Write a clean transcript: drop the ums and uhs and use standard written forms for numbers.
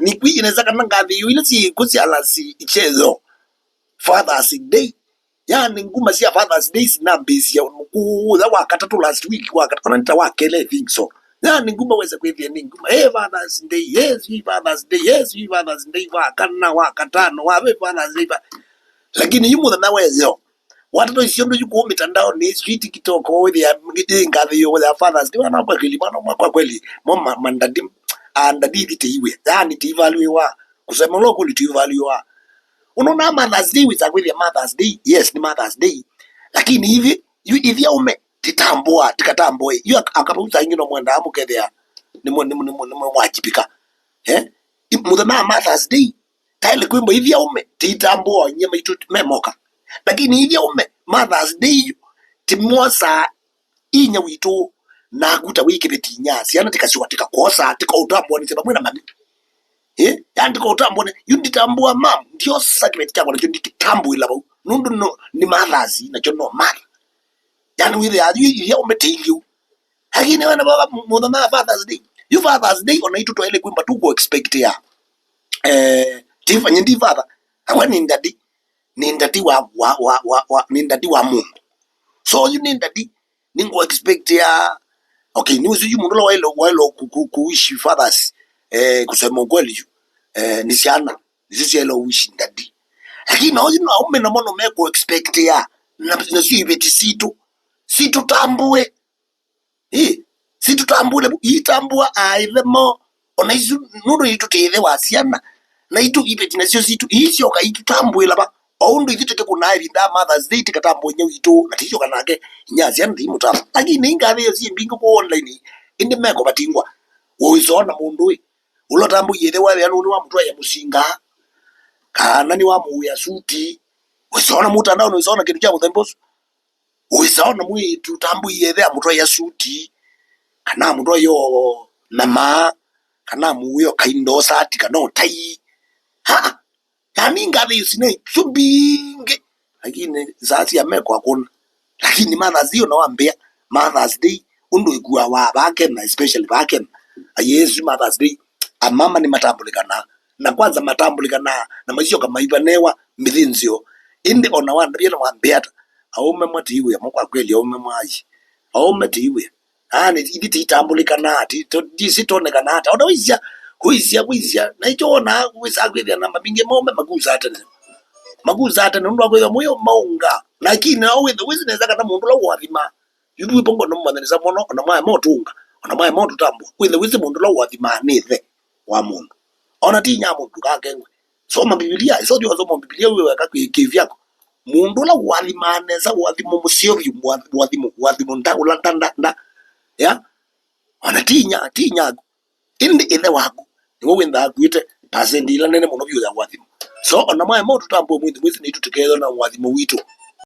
ni kwi inaweza kana ngathi ile si kusi alasi ichezo Father's Day. Yani nguma sia Father's Day sina mbesi ya ku za wakatatu last week wakatatu nita wakele think so. Yani nguma weza kwethia ni nguma Father's Day, yes we Father's Day, yes we Father's Day wakana wakatano wabe Father's Day. Lakini yumu na wezo watoto isiondo yuko mitandao ni street kitoko ile ya ngathi yo ya Father's Day wana kwa kweli bana kwa kweli mama mandadi andadi titiwe yani tivalue wa kusema loko litivalue wa unaona Mother's Day with a Mother's Day. Yes, ni Mother's Day. Lakini hivi ume titambua tikatambua. Hiyo akapuza ingino mwenda amukethea ni mwajibika. Mudana Mother's Day. Taile kwimbo hivi ume titambua nyema itu memoka. Lakini hivi ume Mother's Day timosa inya witu na kuta wiki betinya. Siana tikasiwa tikakosa tikautambua ni sababu na mami. Yani kwa utambua yunditambua mam ndio sasa kibeti chako na yunditambua ilabo nundu no ni mothers na chono mother yani wile ayu ya umetingiu lakini wana baba mudana Father's Day you Father's Day onaitu to ile kwimba tu go expect ya tifa nyindi father awa ni ndadi wa Mungu so you ndadi ningo expect ya okay ni uzi mundu walo kuishi fathers kusema kweli ni siana nisisi elo wishi ndadi lakini na ume na mono meko expect ya na sio ibeti situ tambue situ tambule itambua aithemo ona isu nudo itu tethe wa siana na itu ibeti na sio situ isio ka itu tambue laba ondo itu teke kuna ibinda Mother's Day tikatambue nyo itu na tisho kanake nyazi andi mutama lakini ingabe yo si mbingo ko online inde meko batingwa woizona mundu ulotambu yede wale anu wa mtu ya musinga kana ni wa mu ya suti wisona mutandao wisona kitu cha muthemboso wisona mu tutambu yede mtu ya suti kana mtu yo mama kana mu yo kaindo sati kana tai yani ngabe yusine chubinge lakini zati ya meko akona lakini Mother's Day nawaambia Mother's Day undu igua wa bake na especially bake Yesu Mother's Day amama ni matambulikana na kwanza matambulikana na mazio kama ibanewa mithinzio indi ona wanda bia wambia aume mwatiwe amukwa kweli aume mwaji aume tiwe ani ibiti tambulikana to disitonekana hata odawizia kuizia na icho ona wisagwithia namba binge mome maguza hata ndo akwe moyo maunga lakini awe the business aka mundu la wathima yudu bongo no mwanza mono ona mwa motunga ona mwa motu tambu with the wisdom mundu la wathima nithe wa mundu ona tinya mundu kakengwe soma Biblia isodio soma Biblia wewe akakivyako mundu la wathima neza wathimo musio wathimo ndagula ndanda ya ona tinya indi ithe wako niwo wenda kwite pasendila nene muno byo ya wathimo so ona mwa motu tambu mwithi ni tutekezo na wathimo witu